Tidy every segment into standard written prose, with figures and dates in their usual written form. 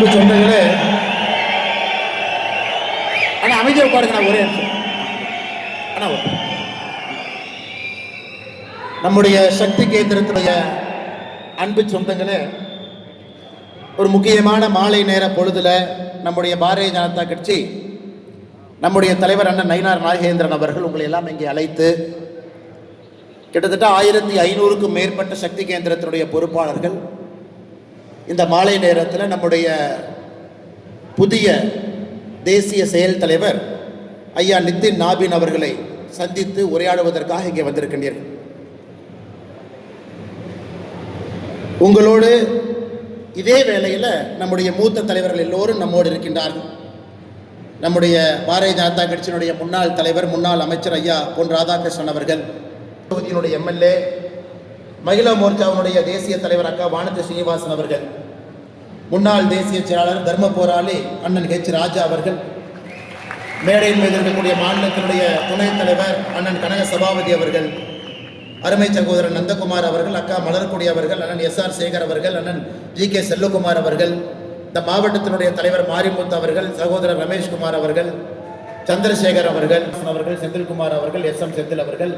அன்பு சொந்தங்களே, ஆனா அமைதியாக உட்காருங்க. நான் ஒரே நிமிஷம். ஆனா நம்முடைய சக்தி கேந்திரத்துடைய அன்பு சொந்தங்களே, ஒரு முக்கியமான மாலை நேர பொழுதுல நம்முடைய பாரதிய ஜனதா கட்சி, நம்முடைய தலைவர் அண்ணன் நயினார் நாகேந்திரன் அவர்கள் உங்களை எல்லாம் இங்கே அழைத்து கிட்டத்தட்ட 1500க்கும் மேற்பட்ட சக்தி கேந்திரத்தினுடைய பொறுப்பாளர்கள் இந்த மாலை நேரத்தில் நம்முடைய புதிய தேசிய செயல் தலைவர் ஐயா நிதின் நாபின் அவர்களை சந்தித்து உரையாடுவதற்காக இங்கே வந்திருக்கின்றீர்கள். உங்களோடு இதே வேளையில் நம்முடைய மூத்த தலைவர்கள் எல்லோரும் நம்மோடு இருக்கின்றார்கள். நம்முடைய பாரதிய ஜனதா கட்சியினுடைய முன்னாள் தலைவர், முன்னாள் அமைச்சர் ஐயா பொன் ராதாகிருஷ்ணன் அவர்கள், தொகுதியினுடைய எம்எல்ஏ, மகிழா மோர்ச்சாவினுடைய தேசிய தலைவர் அக்கா வானதி ஸ்ரீனிவாசன் அவர்கள், முன்னாள் தேசிய செயலாளர் தர்ம போராளி அண்ணன் ஹெச் ராஜா அவர்கள், மேடையின் மீது இருக்கக்கூடிய மாநிலத்தினுடைய துணைத் தலைவர் அண்ணன் கனக சபாபதி அவர்கள், அருமை சகோதரர் நந்தகுமார் அவர்கள், அக்கா மலர்கொடி அவர்கள், அண்ணன் எஸ்ஆர் சேகர் அவர்கள், அண்ணன் ஜி.கே. செல்வகுமார் அவர்கள், இந்த மாவட்டத்தினுடைய தலைவர் மாரிமுத்து அவர்கள், சகோதரர் ரமேஷ்குமார் அவர்கள், சந்திரசேகர் அவர்கள், செந்தில்குமார் அவர்கள், எஸ்.எம். செந்தில் அவர்கள்,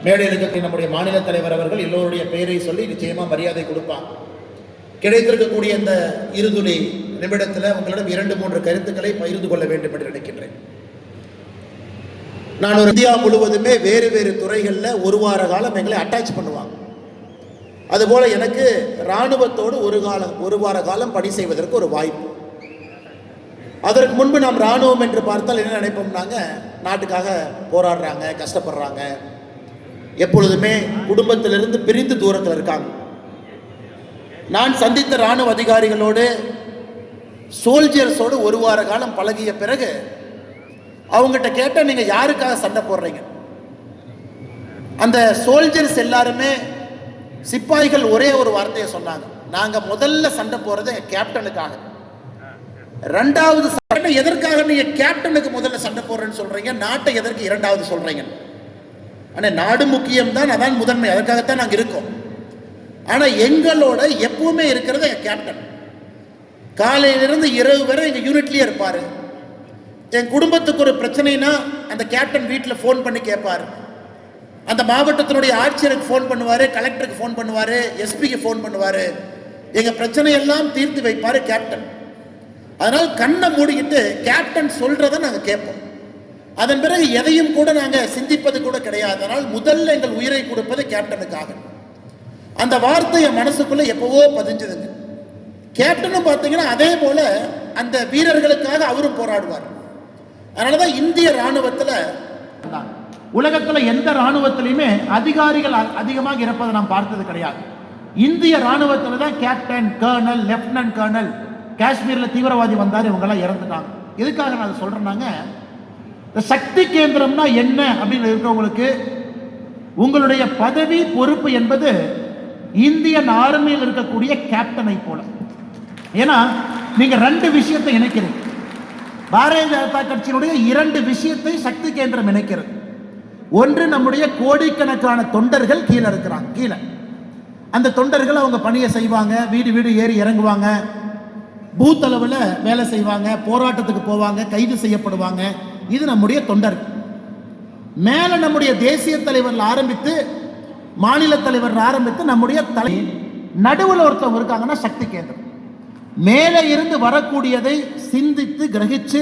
மேடையில் இருக்கக்கூடிய நம்முடைய மாநில தலைவர் அவர்கள் எல்லோருடைய பெயரை சொல்லி நிச்சயமா மரியாதை கொடுப்பார். கிடைத்திருக்கக்கூடிய இந்த இருதுளி நிமிடத்தில் உங்களிடம் 2-3 கருத்துக்களை பகிர்ந்து கொள்ள வேண்டும் என்று நினைக்கின்றேன். நான் ஒரு இந்தியா முழுவதுமே வேறு வேறு துறைகளில் ஒரு வார காலம் எங்களை அட்டாச் பண்ணுவாங்க. அதுபோல எனக்கு இராணுவத்தோடு ஒரு வார காலம் பணி செய்வதற்கு ஒரு வாய்ப்பு. அதற்கு முன்பு நாம் இராணுவம் என்று பார்த்தால் என்ன நினைப்போம்னாங்க, நாட்டுக்காக போராடுறாங்க, கஷ்டப்படுறாங்க, எப்பொழுதுமே குடும்பத்திலிருந்து பிரிந்து தூரத்தில் இருக்காங்க. நான் சந்தித்த இராணுவ அதிகாரிகளோடு, சோல்ஜர்ஸோடு ஒரு வார காலம் பழகிய பிறகு அவங்ககிட்ட கேட்ட, நீங்க யாருக்காக சண்டை போடுறீங்க? அந்த சோல்ஜர்ஸ் எல்லாருமே, சிப்பாய்கள் ஒரே ஒரு வார்த்தையை சொன்னாங்க, நாங்க முதல்ல சண்டை போறது கேப்டனுக்காக. ரெண்டாவது சண்டை எதற்காக? நீங்க கேப்டனுக்கு முதல்ல சண்டை போடுறேன்னு சொல்றீங்க, நாட்டை எதற்கு இரண்டாவது சொல்றீங்க? ஆனா நாடு முக்கியம்தான், அதான் முதன்மை, அதற்காகத்தான் நாங்கள் இருக்கோம். ஆனா எங்களோட எப்பவுமே இருக்கிறது எங்க கேப்டன். காலையிலிருந்து இரவு வரை எங்க யூனிட்லயே இருப்பாரு. என் குடும்பத்துக்கு ஒரு பிரச்சனைனா அந்த கேப்டன் வீட்டில் ஃபோன் பண்ணி கேட்பாரு. அந்த மாவட்டத்தினுடைய ஆட்சியருக்கு ஃபோன் பண்ணுவாரு, கலெக்டருக்கு ஃபோன் பண்ணுவாரு, எஸ்பிக்கு ஃபோன் பண்ணுவாரு. எங்க பிரச்சனையெல்லாம் தீர்த்து வைப்பாரு கேப்டன். அதனால் கண்ணை மூடிக்கிட்டு கேப்டன் சொல்றதை நாங்கள் கேட்போம். அதன் பிறகு எதையும் கூட நாங்கள் சிந்திப்பது கூட கிடையாது. அதனால் முதல்ல எங்கள் உயிரை கொடுப்பது கேப்டனுக்காக. அந்த வார்த்தை என் மனசுக்குள்ள எப்பவோ பதிஞ்சதுங்க. கேப்டனும் பார்த்தீங்கன்னா அதே போல அந்த வீரர்களுக்காக அவரும் போராடுவார். அதனாலதான் இந்திய ராணுவத்தில், உலகத்தில் எந்த ராணுவத்திலையுமே அதிகாரிகள் அதிகமாக இருப்பதை நாம் பார்த்தது கிடையாது. இந்திய ராணுவத்தில் தான் கேப்டன், கர்னல், லெப்டினன்ட் கர்னல். காஷ்மீரில் தீவிரவாதி வந்தார், இவங்கெல்லாம் இறந்துட்டாங்க. எதுக்காக நான் அதை சொல்றேன்னாங்க, சக்தி கேந்திரம்னா என்ன அப்படின்னு இருக்கிறவங்களுக்கு உங்களுடைய பதவி பொறுப்பு என்பது இந்தியன் ஆர்மியில் இருக்கக்கூடிய கேப்டனை போல. ஏன்னா நீங்க 2 விஷயத்தை இணைக்கிறீங்க. பாரதிய ஜனதா கட்சியினுடைய 2 விஷயத்தை சக்தி கேந்திரம் இணைக்கிறது. ஒன்று, நம்முடைய கோடிக்கணக்கான தொண்டர்கள் கீழே இருக்கிறாங்க. கீழே அந்த தொண்டர்கள் அவங்க பணியை செய்வாங்க, வீடு வீடு ஏறி இறங்குவாங்க, பூத் அளவில் வேலை செய்வாங்க, போராட்டத்துக்கு போவாங்க, கைது செய்யப்படுவாங்க. இது நம்முடைய தொண்டர்கள். மேல நம்முடைய தேசிய தலைவர்கள் ஆரம்பித்து, மாநில தலைவர் ஆரம்பித்து, நம்முடைய தலை நடுவில் ஒருத்தவங்க இருக்காங்கன்னா சக்தி கேந்திரம். மேலே இருந்து வரக்கூடியதை சிந்தித்து கிரகிச்சு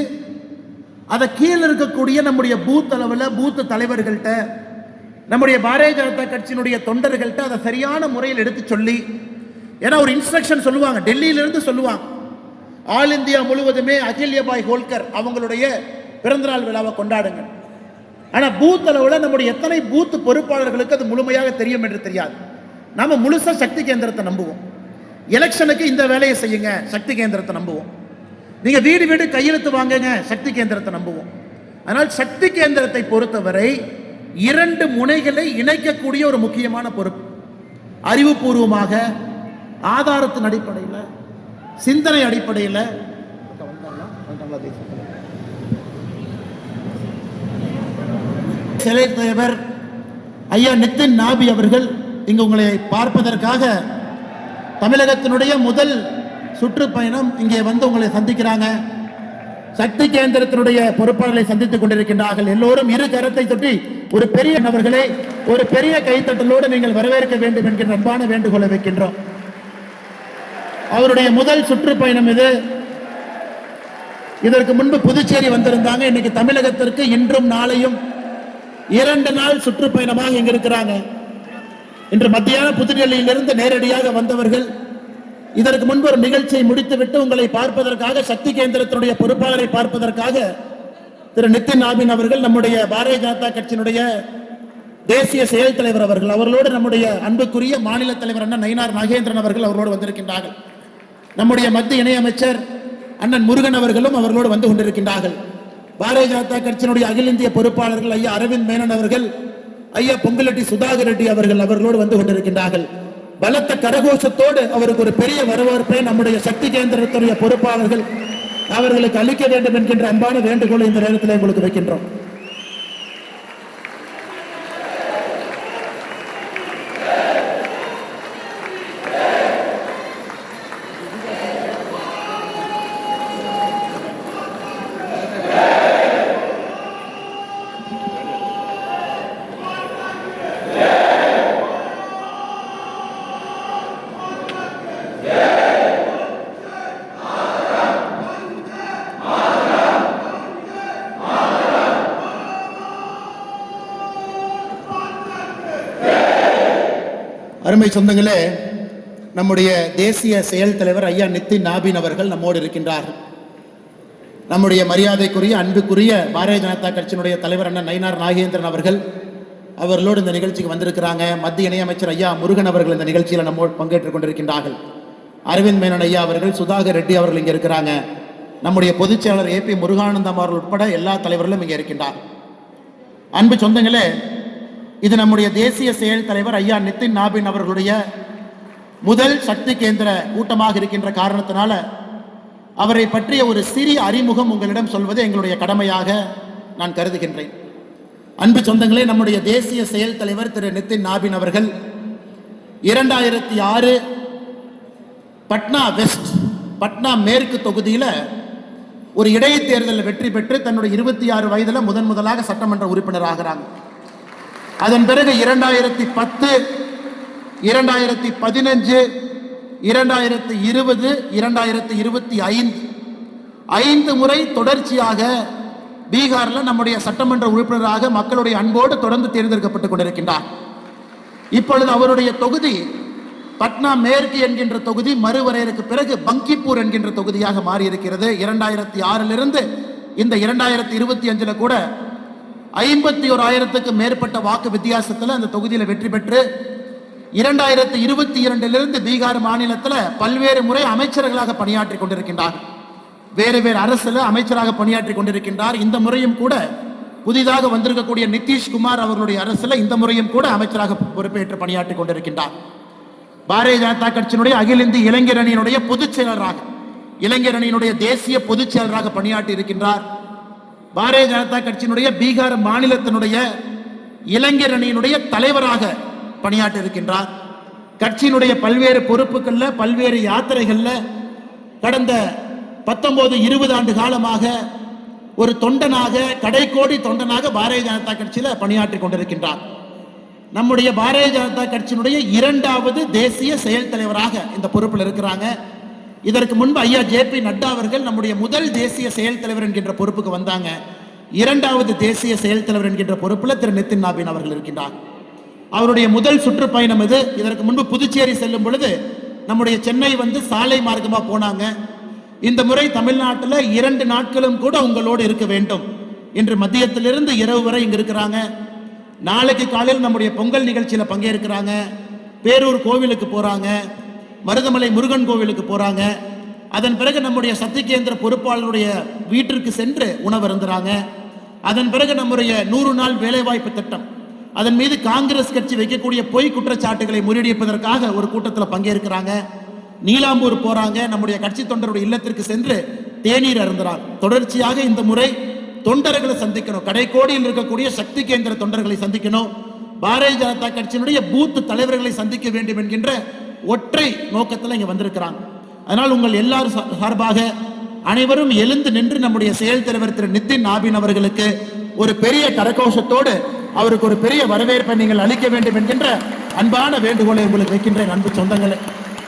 அதை கீழே இருக்கக்கூடிய நம்முடைய பூத் அளவில் பூத் தலைவர்கள்ட்ட, நம்முடைய பாரதிய ஜனதா கட்சியினுடைய தொண்டர்கள்ட்ட அதை சரியான முறையில் எடுத்து சொல்லி, ஏன்னா ஒரு இன்ஸ்ட்ரக்ஷன் சொல்லுவாங்க, டெல்லியிலிருந்து சொல்லுவாங்க, ஆல் இந்தியா முழுவதுமே அகில்யபாய் ஹோல்கர் அவங்களுடைய பிறந்தநாள் விழாவை கொண்டாடுங்க. ஆனா பூத் அளவில் நம்முடைய எத்தனை பூத் பொறுப்பாளர்களுக்கு அது முழுமையாக தெரியும் என்று தெரியாது. நாம முழுசா சக்தி கேந்திரத்தை நம்புவோம். எலெக்ஷனுக்கு இந்த வேலையை செய்யுங்க, சக்தி கேந்திரத்தை நம்புவோம். நீங்க வீடு வீடு கையெழுத்து வாங்குங்க, சக்தி கேந்திரத்தை நம்புவோம். ஆனால் சக்தி கேந்திரத்தை பொறுத்தவரை 2 முனைகளை இணைக்கக்கூடிய ஒரு முக்கியமான பொறுப்பு. அறிவுபூர்வமாக, ஆதாரத்தின் அடிப்படையில், சிந்தனை அடிப்படையில் சிலை தலைவர் ஐயா நிதின் நாபி அவர்கள் இங்கு உங்களை பார்ப்பதற்காக தமிழகத்தினுடைய முதல் சுற்றுப்பயணம் இங்கே வந்து உங்களை சந்திக்கிறாங்க. சக்தி கேந்திரத்தினுடைய பொறுப்பாளர்களை சந்தித்துக் கொண்டிருக்கின்றார்கள். எல்லோரும் இரு கரத்தை தொட்டி ஒரு பெரிய நபர்களை ஒரு பெரிய கைத்தட்டலோடு நீங்கள் வரவேற்க வேண்டும் என்கிற அன்பான வேண்டுகோளை வைக்கின்றோம். அவருடைய முதல் சுற்றுப்பயணம் இது. இதற்கு முன்பு புதுச்சேரி வந்திருந்தாங்க. இன்னைக்கு தமிழகத்திற்கு இன்றும் நாளையும் 2 நாள் சுற்றுப்பயணமாக இங்க இருக்கிறாங்க. இன்று மத்தியானம் புதுடெல்லியிலிருந்து நேரடியாக வந்தவர்கள் இதற்கு முன்பு ஒரு நிகழ்ச்சியை முடித்துவிட்டு உங்களை பார்ப்பதற்காக, சக்தி கேந்திரத்தினுடைய பொறுப்பாளரை பார்ப்பதற்காக திரு நிதின் நாபின் அவர்கள், நம்முடைய பாரதிய ஜனதா கட்சியினுடைய தேசிய செயல் தலைவர் அவர்கள், அவர்களோடு நம்முடைய அன்புக்குரிய மாநில தலைவர் அண்ணன் நயினார் நாகேந்திரன் அவர்கள் அவர்களோடு வந்திருக்கின்றார்கள். நம்முடைய மத்திய இணையமைச்சர் அண்ணன் முருகன் அவர்களும் அவர்களோடு வந்து கொண்டிருக்கின்றார்கள். பாரதிய ஜனதா கட்சியினுடைய அகில இந்திய பொறுப்பாளர்கள் ஐயா அரவிந்த் மேனன் அவர்கள், ஐயா பொங்கலட்டி சுதாகர் ரெட்டி அவர்கள் அவர்களோடு வந்து கொண்டிருக்கின்றார்கள். பலத்த கரகோஷத்தோடு அவருக்கு ஒரு பெரிய வரவேற்பை நம்முடைய சக்தி கேந்திரத்துடைய பொறுப்பாளர்கள் அவர்களுக்கு அளிக்க வேண்டும் என்கின்ற அன்பான வேண்டுகோளை இந்த நேரத்தில் உங்களுக்கு வைக்கின்றோம். அருமை சொந்தங்களே, நம்முடைய தேசிய செயல் தலைவர் ஐயா நிதின் நாபின் அவர்கள் நம்மோடு இருக்கின்றார்கள். நம்முடைய மரியாதைக்குரிய அன்புக்குரிய பாரதிய ஜனதா கட்சியினுடைய தலைவர் அண்ணன் நயினார் நாகேந்திரன் அவர்கள் அவர்களோடு இந்த நிகழ்ச்சிக்கு வந்திருக்கிறாங்க. மத்திய இணையமைச்சர் ஐயா முருகன் அவர்கள் இந்த நிகழ்ச்சியில் நம்மோடு பங்கேற்றுக் கொண்டிருக்கின்றார்கள். அரவிந்த் மேனன் ஐயா அவர்கள், சுதாகர் ரெட்டி அவர்கள் இங்கே இருக்கிறாங்க. நம்முடைய பொதுச் செயலாளர் AP முருகானந்தம் அவர்கள் உட்பட எல்லா தலைவர்களும் இங்கே இருக்கின்றார். அன்பு சொந்தங்களே, இது நம்முடைய தேசிய செயல் தலைவர் ஐயா நிதின் நாபின் அவர்களுடைய முதல் சக்தி கேந்திர கூட்டமாக இருக்கின்ற காரணத்தினால அவரை பற்றிய ஒரு சிறிய அறிமுகம் உங்களிடம் சொல்வது எங்களுடைய கடமையாக நான் கருதுகின்றேன். அன்பு சொந்தங்களே, நம்முடைய தேசிய செயல் தலைவர் திரு நிதின் நாபின் அவர்கள் 2006 பட்னா வெஸ்ட், பட்னா மேற்கு தொகுதியில் ஒரு இடைத்தேர்தலில் வெற்றி பெற்று தன்னுடைய 26 வயதில் முதலாக சட்டமன்ற உறுப்பினர் ஆகிறாங்க. அதன் பிறகு 2010, 2015, 2020, 2025 5 முறை தொடர்ச்சியாக பீகாரில் நம்முடைய சட்டமன்ற உறுப்பினராக மக்களுடைய அன்போடு தொடர்ந்து தேர்ந்தெடுக்கப்பட்டுக் கொண்டிருக்கின்றார். இப்பொழுது அவருடைய தொகுதி பட்னா மேற்கு என்கின்ற தொகுதி மறுவரையறைக்கு பிறகு பங்கிப்பூர் என்கின்ற தொகுதியாக மாறியிருக்கிறது. 2006 இந்த 2025 கூட 51,000க்கு மேற்பட்ட வாக்கு வித்தியாசத்தில் அந்த தொகுதியில் வெற்றி பெற்று 2022 பீகார் மாநிலத்தில் பல்வேறு முறை அமைச்சர்களாக பணியாற்றி கொண்டிருக்கின்றார். வேறு வேறு அரசில் அமைச்சராக பணியாற்றி கொண்டிருக்கின்றார். இந்த முறையும் கூட புதிதாக வந்திருக்கக்கூடிய நிதிஷ்குமார் அவர்களுடைய அரசில் இந்த முறையும் கூட அமைச்சராக பொறுப்பேற்று பணியாற்றி கொண்டிருக்கின்றார். பாரதிய ஜனதா கட்சியினுடைய அகில இந்திய இளைஞர் அணியினுடைய பொதுச் செயலராக, இளைஞர் அணியினுடைய தேசிய பொதுச் செயலராக பணியாற்றி இருக்கின்றார். பாரதிய ஜனதா கட்சியினுடைய பீகார் மாநிலத்தினுடைய இளைஞர் அணியினுடைய தலைவராக பணியாற்றி இருக்கின்றார். கட்சியினுடைய பல்வேறு பொறுப்புகள்ல, பல்வேறு யாத்திரைகள்ல கடந்த 19-20 ஆண்டு காலமாக ஒரு தொண்டனாக, கடைக்கோடி தொண்டனாக பாரதிய ஜனதா கட்சியில் பணியாற்றி கொண்டிருக்கின்றார். நம்முடைய பாரதிய ஜனதா கட்சியினுடைய 2வது தேசிய செயல் தலைவராக இந்த பொறுப்பில் இருக்கிறாங்க. இதற்கு முன்பு ஐயா JP நட்டா அவர்கள் நம்முடைய முதல் தேசிய செயல் தலைவர் என்கின்ற பொறுப்புக்கு வந்தாங்க. 2வது தேசிய செயல் தலைவர் என்கின்ற பொறுப்பில் திரு நிதின் நாபின் அவர்கள் இருக்கின்றார். அவருடைய முதல் சுற்றுப்பயணம் இது. இதற்கு முன்பு புதுச்சேரி செல்லும் பொழுது நம்முடைய சென்னை சாலை மார்க்கமாக போனாங்க. இந்த முறை தமிழ்நாட்டில் 2 நாட்களும் கூட உங்களோடு இருக்க வேண்டும் என்று மதியத்திலிருந்து இரவு வரை இங்க இருக்கிறாங்க. நாளைக்கு காலையில் நம்முடைய பொங்கல் நிகழ்ச்சியில் பங்கேற்கிறாங்க. பேரூர் கோவிலுக்கு போறாங்க, மருதமலை முருகன் கோவிலுக்கு போறாங்க. அதன் பிறகு நம்முடைய சக்தி கேந்திர பொறுப்பாளருடைய வீட்டிற்கு சென்று உணவு அருந்துறாங்க. அதன் பிறகு நம்முடைய 100 நாள் வேலைவாய்ப்பு திட்டம், அதன் மீது காங்கிரஸ் கட்சி வைக்கக்கூடிய பொய் குற்றச்சாட்டுகளை முறியடிப்பதற்காக ஒரு கூட்டத்தில் பங்கேற்கிறாங்க. நீலாம்பூர் போறாங்க, நம்முடைய கட்சி தொண்டருடைய இல்லத்திற்கு சென்று தேநீர் அருந்துறாங்க. தொடர்ச்சியாக இந்த முறை தொண்டர்களை சந்திக்கணும், கடைக்கோடியில் இருக்கக்கூடிய சக்தி கேந்திர தொண்டர்களை சந்திக்கணும், பாரதிய ஜனதா கட்சியினுடைய பூத் தலைவர்களை சந்திக்க வேண்டும் என்கின்ற ஒற்றை நோக்கத்தில் இங்க வந்திருக்கிறாங்க. அதனால் உங்கள் எல்லாரும் சார்பாக அனைவரும் எழுந்து நின்று நம்முடைய செயல் தலைவர் திரு நிதின் நாபின் அவர்களுக்கு ஒரு பெரிய கரகோஷத்தோடு அவருக்கு ஒரு பெரிய வரவேற்பை நீங்கள் அளிக்க வேண்டும் என்கின்ற அன்பான வேண்டுகோளை உங்களுக்கு வைக்கின்றேன் அன்பு சொந்தங்களே.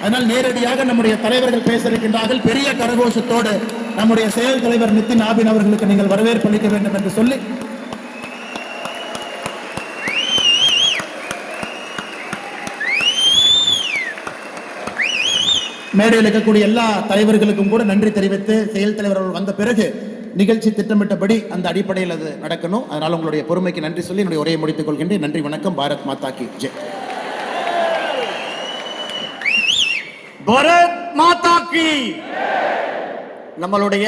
அதனால் நேரடியாக நம்முடைய தலைவர்கள் பேச இருக்கின்றார்கள். பெரிய கரகோஷத்தோடு நம்முடைய செயல் தலைவர் நிதின் நாபின் அவர்களுக்கு நீங்கள் வரவேற்பு அளிக்க வேண்டும் என்று சொல்லி மேடையில் இருக்கக்கூடிய எல்லா தலைவர்களுக்கும் கூட நன்றி தெரிவித்து செயல் தலைவர் அவர்கள் வந்த பிறகு நிகழ்ச்சி திட்டமிட்டபடி அந்த அடிப்படையில் அது நடக்கணும். அதனால் உங்களுடைய பொறுமைக்கு நன்றி சொல்லி என்னுடைய உரையை முடித்துக் கொள்கின்றேன். நன்றி, வணக்கம். பாரத் மாதா கி ஜெய். பாரத் மாதா கி. நம்மளுடைய